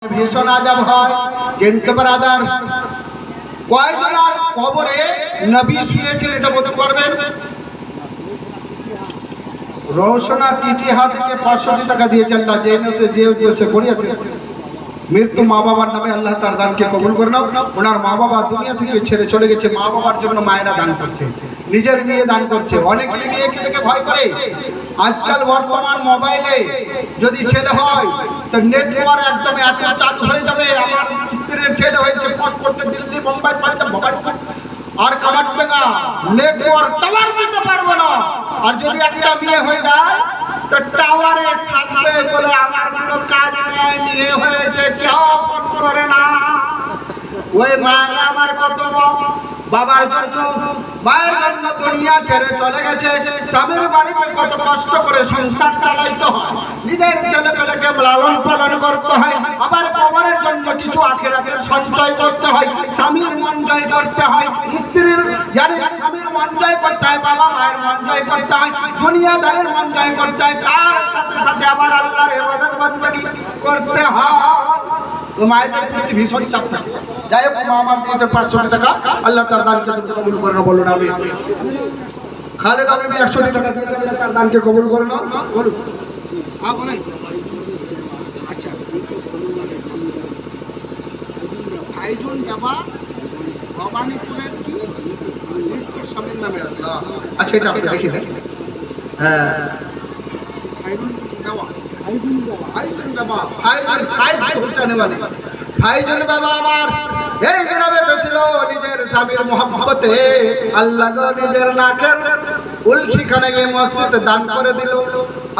ভীষণ আযাব হয়। কিন্তু ব্রাদার, কয়জনের কবরে নবী শুয়েছেন এটা বলতে পারবেন? রওশনা টিটিহা থেকে 500 টাকা দিয়েছে আল্লাহ, যে নিয়তে যে উদ্দেশ্যে করিয়াছে মৃত্যু মা বাবার নামে আল্লাহ তার দানকে কবুল করে নাও। ওনার মা বাবা দুনিয়া থেকে ছেড়ে চলে গেছে, মা বাবার জন্য মায়েরা দান করছে, নিজের মেয়ে দান করছে। অনেকে মেয়েকে থেকে ভয় করে। আজকাল বর্তমান মোবাইলে যদি ছেলে হয় তো নেটওয়ার্ক একদম এত চালু হয়ে যাবে। আমার স্ত্রীর ছেলে হয়েছে, ফোন করতে দিল্লি মুম্বাই পাঞ্জাব আর কামার টাকা নেটওয়ার্ক টাওয়ার দিতে পারবো না। আর যদি একটা মেয়ে হয়ে যায় তো টাওয়ারে থাকবে বলে আমার কোনো কাজ নেই, মেয়ে হয়েছে কেউ ফোন করে না। ওই মায়ের আমার কত বাবার জন্য মায়ের জন্য দুনিয়া ছেড়ে চলে গেছে। স্বামীর বাড়িতে কত কষ্ট করে সংসার চালাইতে হয়, নিজের ছেলে পেলেকে লালন পালন করতে হয়, আবার কবরের জন্য কিছু আখিরাতের সঞ্চয় করতে হয়, স্বামীর মন জয় করতে হয়, স্ত্রীর যারে স্বামীর মন জয় করতে হয়, বাবা মায়ের মন জয় করতে হয়, দুনিয়াদারের মন জয় করতে হয়, তার সাথে সাথে আবার আল্লাহর ইবাদত বন্দেগী করতে হয়। মায়েদের প্রতি ভীষণ চাপ থাকে। যাই হোক, মা আমার দিয়েছে 500 টাকা, আল্লাহ তার দানকে কবুল করে না। বলুন আমি খালেদা বিবি 100 টাকা তার দানকে কবুল করে না। বলুন আচ্ছা, ভাইজন বাবা ভবানীপুরের কি স্বামীর নামে? আচ্ছা, এটা আপনি দেখে দেন। হ্যাঁ, ভাইজন বাবা, ভাইজন বাবা, ভাই পৌঁছানে মানে ভাইজন বাবা আমার এই গ্রামে তো ছিল নিজের স্বামীর মোহাম্মতে আল্লাহ নিজের নাকের উলখিখানে গিয়ে মসজিদে দান করে দিল।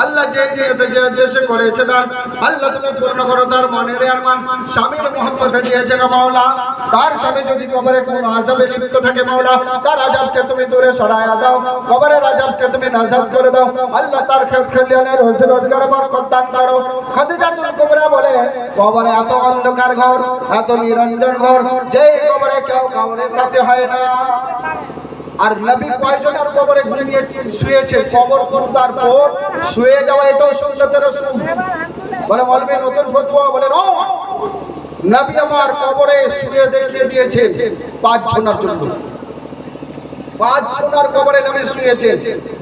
আল্লাহ যে নিয়তে যে করেছে দান, আল্লাহ তুমি পূর্ণ করো তার মনের আরমান। স্বামীর মোহাম্মতে দিয়েছে মাওলা, তার স্বামী যদি কবরে কোনো আযাবে লিপ্ত থাকে মাওলা, তার আযাবকে তুমি দূরে সরায়া দাও, কবরের আযাবকে তুমি নাজাত করে দাও। আল্লাহ তার কল্যাণের রোজি রোজগার বরকত দান করো। খাদিজাতুল কুবরা বলে, কবরে এত অন্ধকার ঘর, এত নিরঞ্জন ঘর, যে কবরে কেউ কাউরের সাথে হয় না। আর নবী কয়জনের কবরে ঘুমিয়েছেন, শুয়েছেন? কবর খুঁড়ার পর শুয়ে যাওয়া এটাও সুন্নতের রাসূল বলে। মলবি নতুন ফতোয়া বলেন, ও নবী আমার কবরে শুয়ে দেখিয়ে দিয়েছেন 5 জনের জন্য। 5 জনের কবরে নবী শুয়েছেন,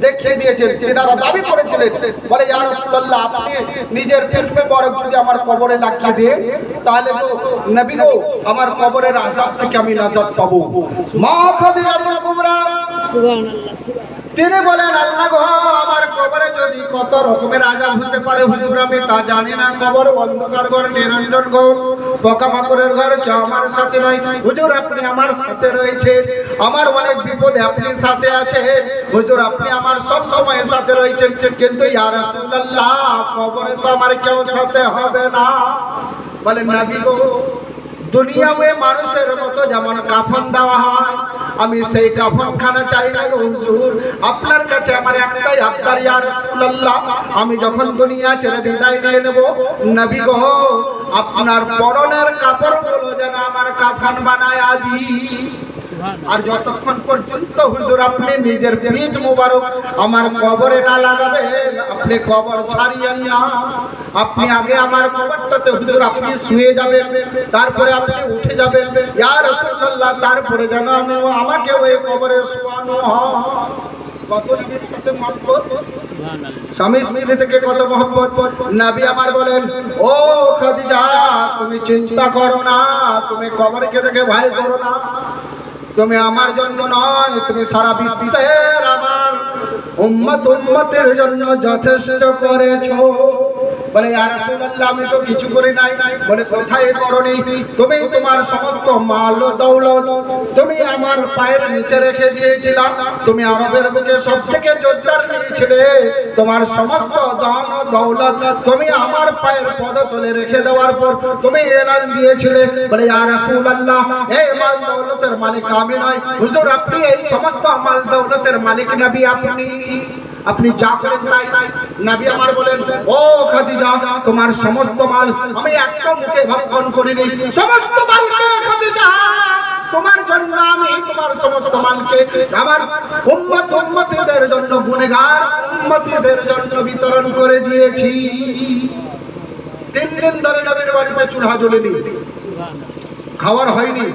দেখিয়ে দিয়েছেন। তিনারা দাবি করেছিলেন, বলে ইয়া রাসূলুল্লাহ, আপনি নিজের পেটে বরফ যদি আমার কবরে লাগিয়ে দেন তাহলে তো নবী গো আমার কবরের আযাব থেকে আমি নাজাত পাবো। মা খাদিজাতুল কুবরা তিনি বলেন, আল্লাহ গো আমার কবরে যদি কত রকমের আযাব হতে পারে হুজুর আমি তা জানি না। কবর অন্ধকার ঘর, নিরঞ্জন ঘর, পোকামাকড়ের ঘর, কেউ আমার সাথে নয়। হুজুর আপনি আমার সাথে রয়েছে, আমার অনেক বিপদে আপনি সাথে আছে হুজুর, আপনি আমার সব সময় সাথে রয়েছেন। কিন্তু ইয়া রাসূলুল্লাহ কবরে তো আমার কেউ সাথে হবে না। বলেন নবী গো দুনিয়াতে মানুষের মতো যেমন কাফন দেওয়া হয়, আমি সেই কাফনখানা চাই না গো হুজুর। আপনার কাছে আমার একটাই আবদার ইয়া রাসূলুল্লাহ, আমি যখন দুনিয়া ছেড়ে বিদায় নিয়ে নেব নবী গো আপনার পরনের কাপড়গুলো যেন আমার কাফন বানায় দিন। আর যতক্ষণ পর্যন্ত হুজুর আপনি নিজের পিঠ মোবারক আমার কবরে না লাগাবেন, আপনি কবর ছাড়িয়েন না। আপনি আগে আমার কবরটাতে হুজুর আপনি শুয়ে যাবেন, তারপরে আপনি উঠে যাবেন ইয়া রাসূলুল্লাহ, তারপরে যেন আমি আমাকে ওই কবরে শোয়ানো হয়। কত নবীর সাথে মহব্বত, স্বামী স্ত্রী থেকে কত মহব্বত। নবী আমার বলেন, ও খাদিজা তুমি চিন্তা করো না, তুমি কবরকে দেখে ভয় করো না। তুমি আমার জন্য নয়, তুমি সারা বিশ্বের আমার উম্মতের জন্য যথেষ্ট করেছো। বলে ইয়া রাসূলুল্লাহ আমি তো কিছু করি নাই। বলে কোথায় করনি? তুমি তোমার সমস্ত মাল ও দৌলত তুমি আমার পায়ের নিচে রেখে দিয়েছিলা। তুমি আরবের বুকে সবথেকে জোরদার নিয়েছিলে, তোমার সমস্ত ধন ও দৌলত তুমি আমার পায়ের পদতলে রেখে দেওয়ার পর তুমি এলান দিয়েছিলে। বলে ইয়া রাসূলুল্লাহ এই মাল দৌলতের মালিক আমি নয় হুজুর, আপনি এই সমস্ত মাল দৌলতের মালিক নবী। আপনি যা করেন তাই। নবী আমার বলেন, ও খাদিজা তোমার সমস্ত মাল আমি একটা মুখে ভক্ষণ করিনি, সমস্ত মালকে খাদিজা তোমার জন্য আমি তোমার সমস্ত মালকে আমার উম্মতের জন্য, গুনাহগার উম্মতের জন্য বিতরণ করে দিয়েছি। 3 দিন ধরে নবীর বাড়িতে চুলহা জ্বলেনি, খাওয়ার হয়নি,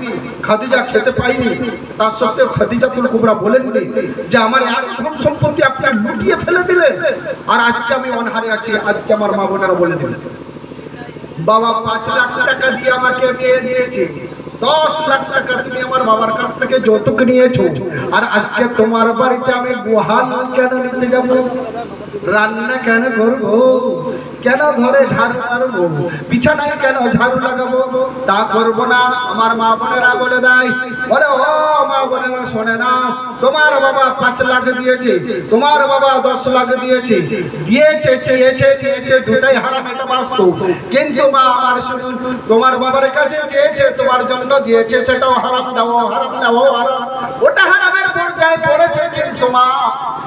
খাদিজা খেতে পাইনি। তার সত্ত্বেও খাদিজাতুল কুবরা বলেননি যে আমার এত ধন সম্পত্তি আপনি লুটিয়ে ফেলে দিলেন, আর আজকে আমি অনহারে আছি। আজকে আমার মা বোনেরা বলে দিলেন, বাবা 5 লাখ টাকা দিয়ে আমাকে বিয়ে দিয়েছে, 10 লাখ টাকা তুমি আমার বাবার কাছ থেকে যৌতুক নিয়েছো, আর আজকে তোমার বাড়িতে আমি গোহাল কেন নিতে যাব, রান্না কেন করবো, কেন ঘরে ঝাড়ু মারবো, বিছানায় কেন ঝাড়ু লাগাবো, তা করবো না। আমার মা বোনেরা বলে দেয়, বলে ও মা বোনেরা শোনে না, তোমার বাবা 5 লাখ দিয়েছে, তোমার বাবা 10 লাখ দিয়েছে, চেয়েছে দুটাই হারাম, এটা বাস্তব। কিন্তু মা আমার শুনুন, তোমার বাবার কাছে চেয়েছে, তোমার জন্য দিয়েছে, সেটাও হারাম দাও, হারাম দাও, হারাম, ওটা হারামের পর্যায়ে পড়েছে। কিন্তু মা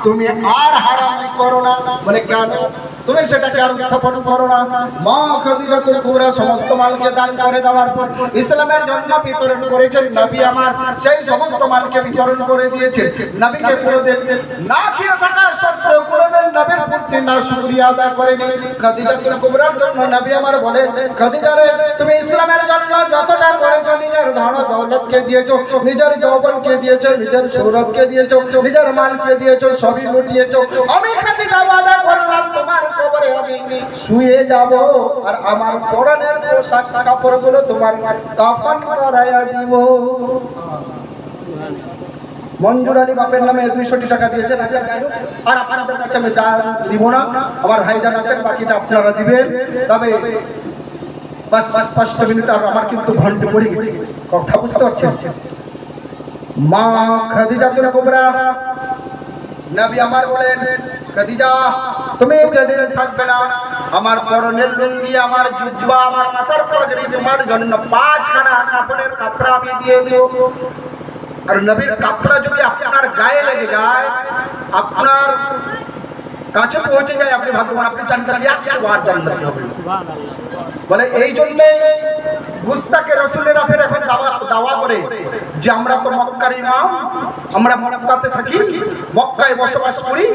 তুমি আর হারাম করো না। বলে কেন? তুমি সেটাকে আর উত্থাপন করো না। মা খাদিজাতুল কুবরা সমস্ত মালকে দান করে দেওয়ার পর ইসলামের জন্য বিতরণ করেছেন। নবী আমার সেই সমস্ত মালকে বিতরণ করে দিয়েছে। নবীকে কোনোদিন না খেয়ে থাকার সত্ত্বেও কোনোদিন নবীর প্রতি না শুকরিয়া আদায় করেনি। খাদিজাতুল কুবরার জন্য নবী আমার বলেন, খাদিজা রে, তুমি ইসলামের জন্য যতটা করেছো, নিজের ধন দৌলতকে দিয়েছো, নিজের যৌবনকে দিয়েছো, নিজের সৌরভকে দিয়েছো, নিজের মালকে দিয়েছো, সবই লুটিয়েছো। আমি খাদিজা ওয়াদা করলাম তোমার কবরে আমি শুয়ে যাব, আর আমার পরনের পোশাক কাপড়গুলো তোমার কাফন করাইয়া দিব। মঞ্জুর আলী বাপের নামে 200 টাকা দিয়েছেন, আর আপনাদের কাছে আমি যা দিব না, আমার ভাইজান আছেন, বাকিটা আপনারা দিবেন। তবে বাস 5 মিনিট, আর আমার কিন্তু ঘন্টা পড়ে গেছে, কথা বুঝতে পারছেন? মা খাদিজাতুল কুবরা নবী আমার বলেন, খাদিজা তুমি যেদিন থাকবে না, আমার পরনের লুঙ্গি, আমার জুব্বা, আমার মাথার পাগড়ি তোমার জন্য 5 খানা কাপড়ের কাপড় আমি দিয়ে দেব। আর নবীর কাপড় যদি আপনার গায়ে লেগে যায়, আপনার কাছে পৌঁছে যায়, আপনি ভাগ্যবান, আপনি জান্নাতে 100 বার জান্নাতি হবেন। বলে এই জন্য গুস্তাকে রাসূলেরা ফের এখন দাওয়া করে যে আমরা তো মক্কার ইমাম, আমরা মক্কাতে থাকি, মক্কায় বসবাস করি।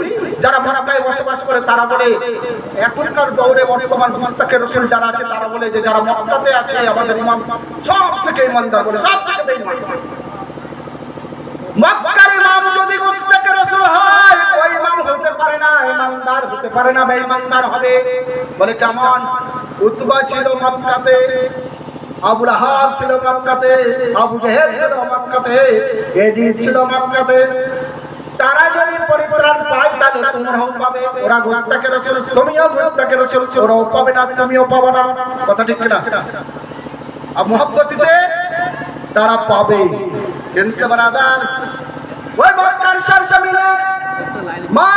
যারা মক্কায় বসবাস করে তারা বলে, এখনকার দৌড়ে বর্তমান গুস্তাকে রাসূল যারা আছে তারা বলে যে যারা মক্কাতে আছে আমাদের ইমাম সব থেকে ইমানদার, বলে সব থেকে বেঈমান। মক্কার ইমাম যদি গুস্তাকে রাসূল হয়, ওই ইমাম হতে পারে না, ইমানদার হতে পারে না, বেঈমানদার হবে। বলে কেমন? উতবা ছিল মক্কাতে, আবু লাহাব ছিল মক্কাতে, আবু জেহেল ছিল মক্কাতে, ইয়াজিদ ছিল মক্কাতে। তারা যদি পরিত্রাণ পায় তাহলে তোমরাও পাবে। ওরা গুস্তাকে রাসূল, তুমিও গুস্তাকে রাসূল, ওরাও পাবে না, তুমিও পাবে না। কথা ঠিক না? আর মুহাব্বতিতে তারা পাবে। কিন্তু ব্রাদার, ওই